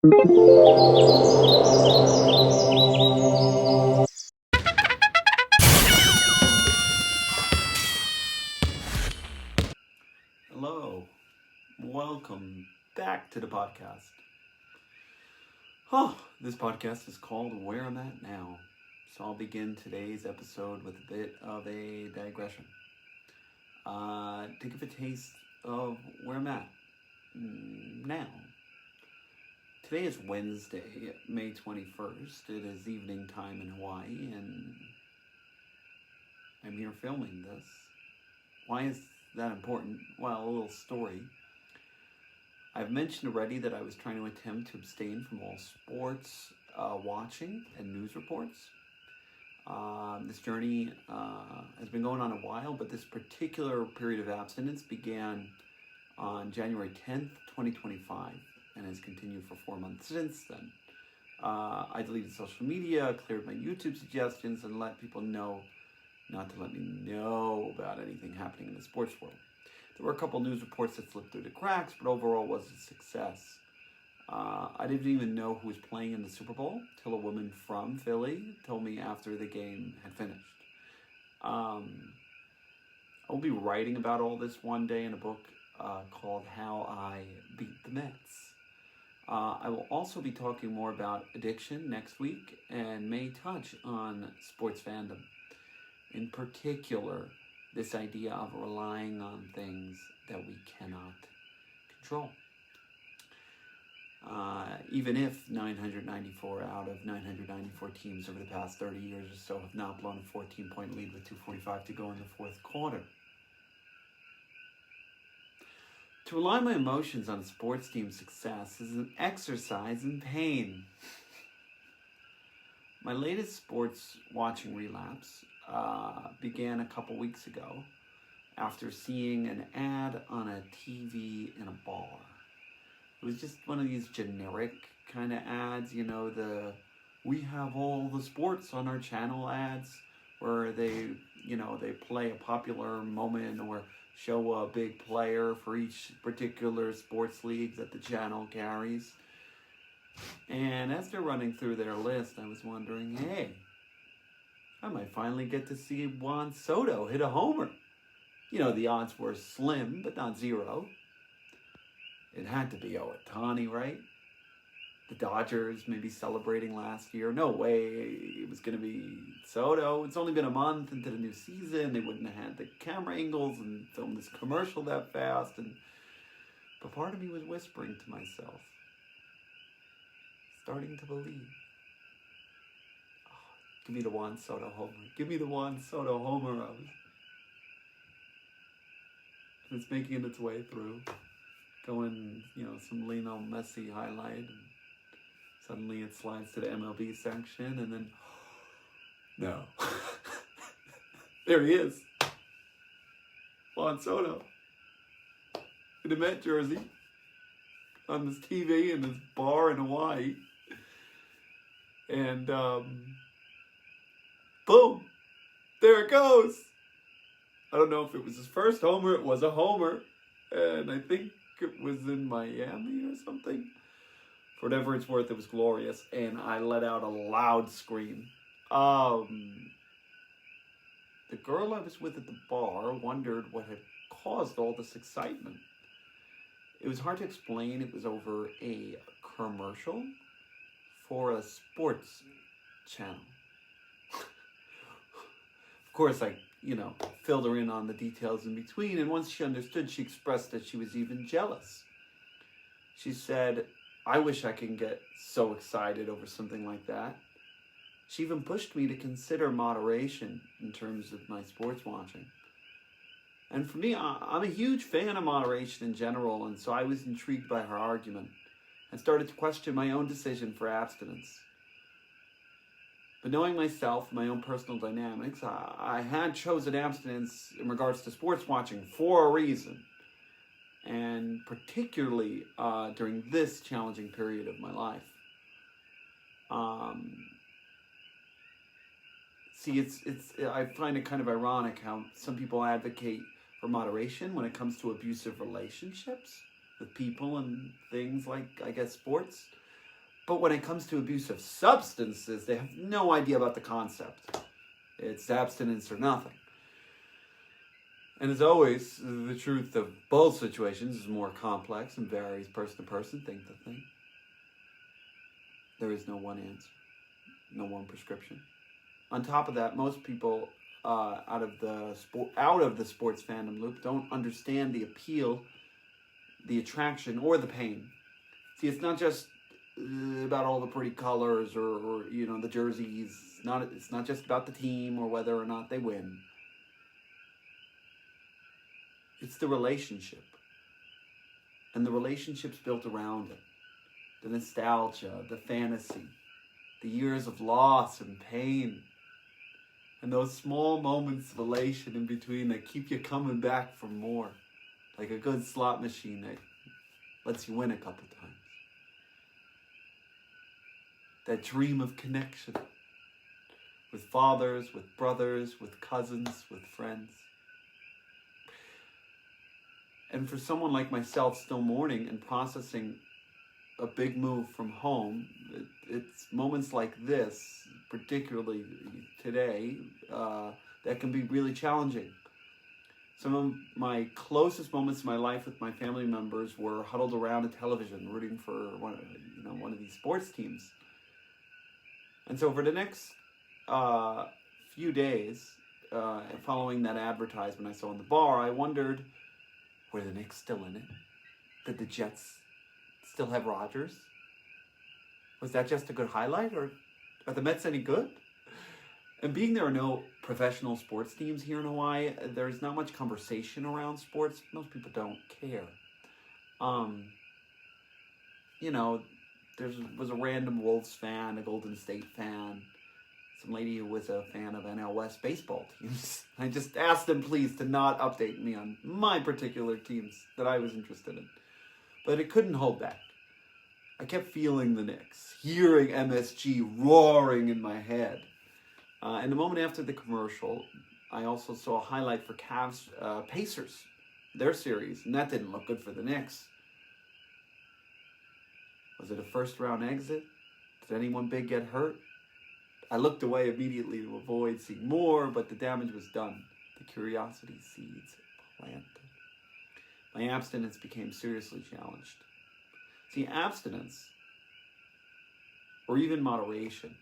Hello, welcome back to the podcast. This podcast is called Where I'm At Now. So I'll begin today's episode with a bit of a digression. To give a taste of where I'm at now. Today is Wednesday, May 21st. It is evening time in Hawaii, and I'm here filming this. Why is that important? Well, a little story. I've mentioned already that I was trying to attempt to abstain from all sports watching and news reports. This journey has been going on a while, but this particular period of abstinence began on January 10th, 2025, and has continued for 4 months since then. I deleted social media, cleared my YouTube suggestions, and let people know not to let me know about anything happening in the sports world. There were a couple news reports that slipped through the cracks, but overall was a success. I didn't even know who was playing in the Super Bowl till a woman from Philly told me after the game had finished. I will be writing about all this one day in a book called How I Beat the Mets. I will also be talking more about addiction next week and may touch on sports fandom. In particular, this idea of relying on things that we cannot control. Even if 994 out of 994 teams over the past 30 years or so have not blown a 14-point lead with 2:45 to go in the fourth quarter. To rely my emotions on a sports team's success is an exercise in pain. My latest sports watching relapse began a couple weeks ago after seeing an ad on a TV in a bar. It was just one of these generic kind of ads, the we have all the sports on our channel ads, where they play a popular moment or show a big player for each particular sports league that the channel carries. And as they're running through their list, I was wondering, hey, I might finally get to see Juan Soto hit a homer. The odds were slim, but not zero. It had to be Ohtani, right? The Dodgers maybe celebrating last year. No way it was going to be Soto. It's only been a month into the new season. They wouldn't have had the camera angles and filmed this commercial that fast. But part of me was whispering to myself, starting to believe. Give me the Juan Soto homer. Give me the Juan Soto homer. And it's making its way through. Going, some Lionel Messi highlight. And suddenly it slides to the MLB section. And then, no. There he is. Juan Soto. In a Met jersey. On this TV in this bar in Hawaii. And, boom, there it goes. I don't know if it was his first homer. It was a homer. And I think it was in Miami or something. For whatever it's worth, it was glorious. And I let out a loud scream. The girl I was with at the bar wondered what had caused all this excitement. It was hard to explain. It was over a commercial for a sports channel. Of course, I, filled her in on the details in between, and once she understood, she expressed that she was even jealous. She said, I wish I could get so excited over something like that. She even pushed me to consider moderation in terms of my sports watching. And for me, I'm a huge fan of moderation in general, and so I was intrigued by her argument and started to question my own decision for abstinence. But knowing myself, my own personal dynamics, I had chosen abstinence in regards to sports watching for a reason. And particularly during this challenging period of my life. I find it kind of ironic how some people advocate for moderation when it comes to abusive relationships with people and things like, I guess, sports. But when it comes to abuse of substances, they have no idea about the concept. It's abstinence or nothing. And as always, the truth of both situations is more complex and varies person to person, thing to thing. There is no one answer, no one prescription. On top of that, most people out of the sports fandom loop don't understand the appeal, the attraction, or the pain. See, it's not just about all the pretty colors or the jerseys. It's not just about the team or whether or not they win. It's the relationship. And the relationships built around it. The nostalgia, the fantasy, the years of loss and pain, and those small moments of elation in between that keep you coming back for more. Like a good slot machine that lets you win a couple times. That dream of connection with fathers, with brothers, with cousins, with friends. And for someone like myself still mourning and processing a big move from home, it's moments like this, particularly today, that can be really challenging. Some of my closest moments in my life with my family members were huddled around a television, rooting for one of these sports teams. And so for the next few days, following that advertisement I saw in the bar, I wondered, were the Knicks still in it? Did the Jets still have Rodgers? Was that just a good highlight, or are the Mets any good? And being there are no professional sports teams here in Hawaii, there's not much conversation around sports. Most people don't care. There was a random Wolves fan, a Golden State fan, some lady who was a fan of NL West baseball teams. I just asked them, please, to not update me on my particular teams that I was interested in. But it couldn't hold back. I kept feeling the Knicks, hearing MSG roaring in my head. And the moment after the commercial, I also saw a highlight for Cavs Pacers, their series, and that didn't look good for the Knicks. Was it a first-round exit? Did anyone big get hurt? I looked away immediately to avoid seeing more, but the damage was done. The curiosity seeds planted. My abstinence became seriously challenged. See, abstinence, or even moderation,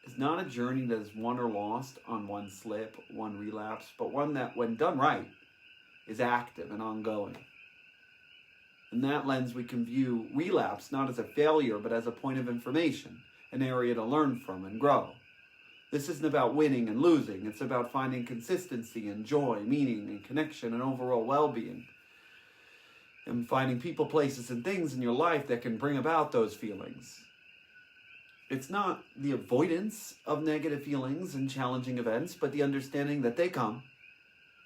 is not a journey that is won or lost on one slip, one relapse, but one that, when done right, is active and ongoing. In that lens, we can view relapse not as a failure, but as a point of information, an area to learn from and grow. This isn't about winning and losing. It's about finding consistency and joy, meaning and connection and overall well-being. And finding people, places, and things in your life that can bring about those feelings. It's not the avoidance of negative feelings and challenging events, but the understanding that they come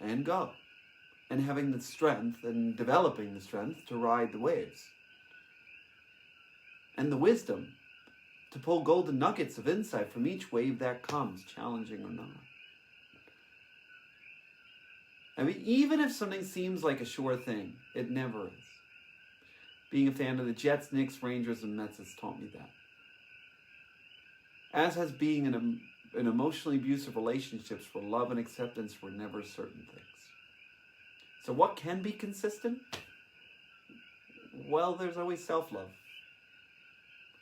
and go. And having the strength and developing the strength to ride the waves. And the wisdom to pull golden nuggets of insight from each wave that comes, challenging or not. I mean, even if something seems like a sure thing, it never is. Being a fan of the Jets, Knicks, Rangers, and Mets has taught me that. As has being in emotionally abusive relationships where love and acceptance were never certain things. So what can be consistent? Well, there's always self-love.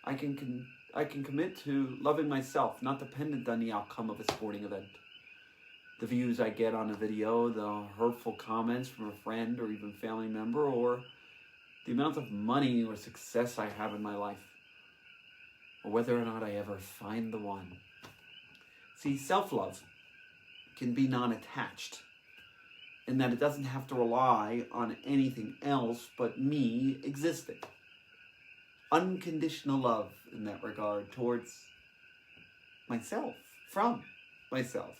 I can commit to loving myself, not dependent on the outcome of a sporting event. The views I get on a video, the hurtful comments from a friend or even family member, or the amount of money or success I have in my life, or whether or not I ever find the one. See, self-love can be non-attached, in that it doesn't have to rely on anything else but me existing. Unconditional love in that regard towards myself, from myself.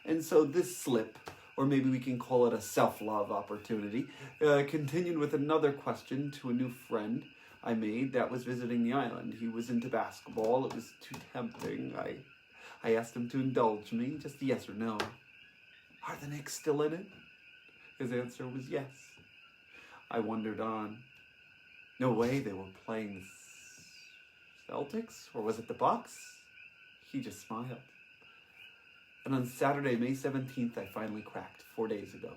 And so this slip, or maybe we can call it a self-love opportunity, continued with another question to a new friend I made that was visiting the island. He was into basketball. It was too tempting. I asked him to indulge me, just a yes or no. Are the Knicks still in it? His answer was yes. I wondered on. No way they were playing Celtics? Or was it the Bucks? He just smiled. And on Saturday, May 17th, I finally cracked 4 days ago.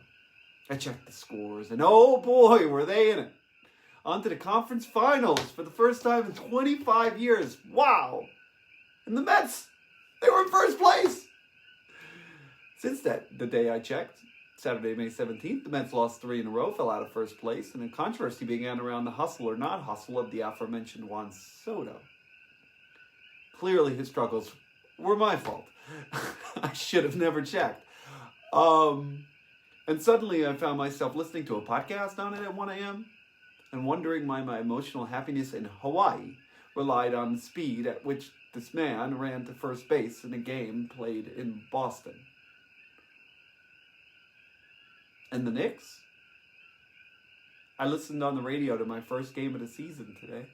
I checked the scores, and oh boy, were they in it. On to the conference finals for the first time in 25 years. Wow! And the Mets, they were in first place. Since the day I checked, Saturday, May 17th, the Mets lost 3 in a row, fell out of first place, and a controversy began around the hustle or not hustle of the aforementioned Juan Soto. Clearly, his struggles were my fault. I should have never checked. And suddenly I found myself listening to a podcast on it at 1 a.m. and wondering why my emotional happiness in Hawaii relied on the speed at which this man ran to first base in a game played in Boston. And the Knicks? I listened on the radio to my first game of the season today.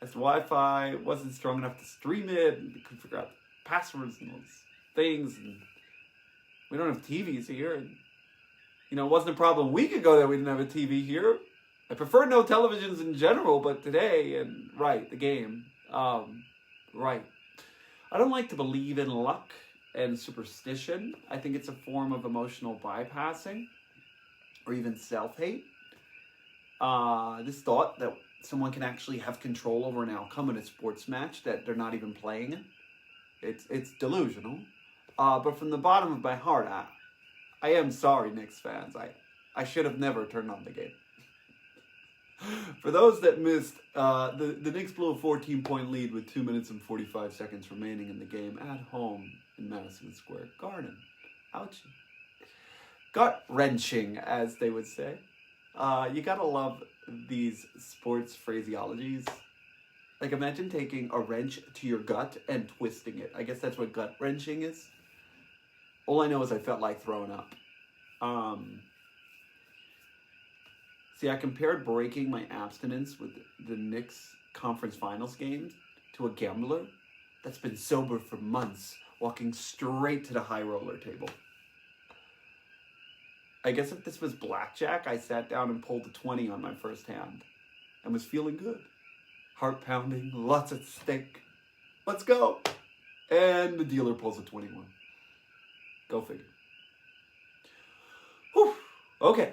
As the Wi-Fi wasn't strong enough to stream it, and we couldn't figure out the passwords and those things, and we don't have TVs here, and it wasn't a problem a week ago that we didn't have a TV here. I prefer no televisions in general, but today, and the game, right. I don't like to believe in luck and superstition. I think it's a form of emotional bypassing, or even self-hate. This thought that someone can actually have control over an outcome in a sports match that they're not even playing in. It's delusional. But from the bottom of my heart, I am sorry, Knicks fans. I should have never turned on the game. For those that missed, the Knicks blew a 14-point lead with 2 minutes and 45 seconds remaining in the game at home in Madison Square Garden. Ouchie. Gut-wrenching, as they would say. You gotta love these sports phraseologies. Like, imagine taking a wrench to your gut and twisting it. I guess that's what gut-wrenching is. All I know is I felt like throwing up. See, I compared breaking my abstinence with the Knicks conference finals games to a gambler that's been sober for months, walking straight to the high roller table. I guess if this was blackjack, I sat down and pulled a 20 on my first hand and was feeling good. Heart pounding, lots at stake. Let's go. And the dealer pulls a 21. Go figure. Whew. Okay.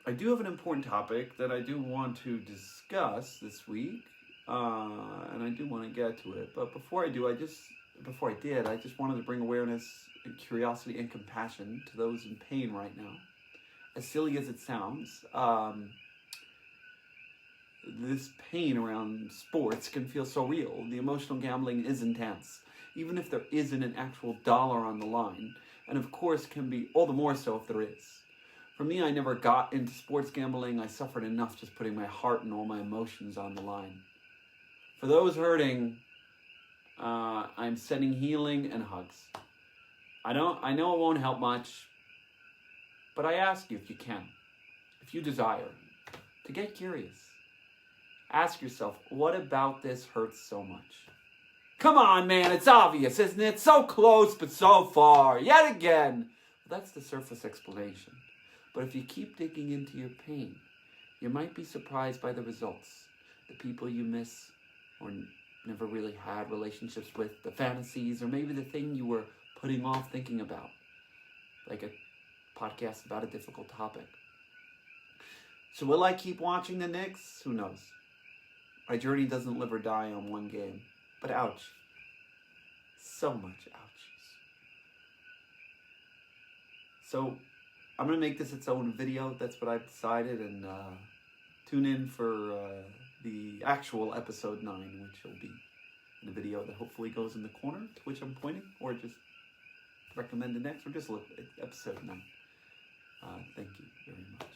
I do have an important topic that I do want to discuss this week. And I do want to get to it. But before I just wanted to bring awareness and curiosity and compassion to those in pain right now. As silly as it sounds, this pain around sports can feel so real. The emotional gambling is intense, even if there isn't an actual dollar on the line, and of course can be all the more so if there is. For me, I never got into sports gambling. I suffered enough just putting my heart and all my emotions on the line. For those hurting, I'm sending healing and hugs. I know it won't help much, but I ask you if you can, if you desire, to get curious. Ask yourself, what about this hurts so much? Come on, man, it's obvious, isn't it? So close, but so far, yet again. Well, that's the surface explanation. But if you keep digging into your pain, you might be surprised by the results. The people you miss or never really had relationships with, the fantasies, or maybe the thing you were putting off thinking about. Like a podcast about a difficult topic. So will I keep watching the Knicks? Who knows? My journey doesn't live or die on one game. But ouch. So much ouchies. So I'm going to make this its own video. That's what I've decided. And tune in for the actual episode 9, which will be in a video that hopefully goes in the corner to which I'm pointing. Or just recommend the next. Or just look at episode 9. Thank you very much.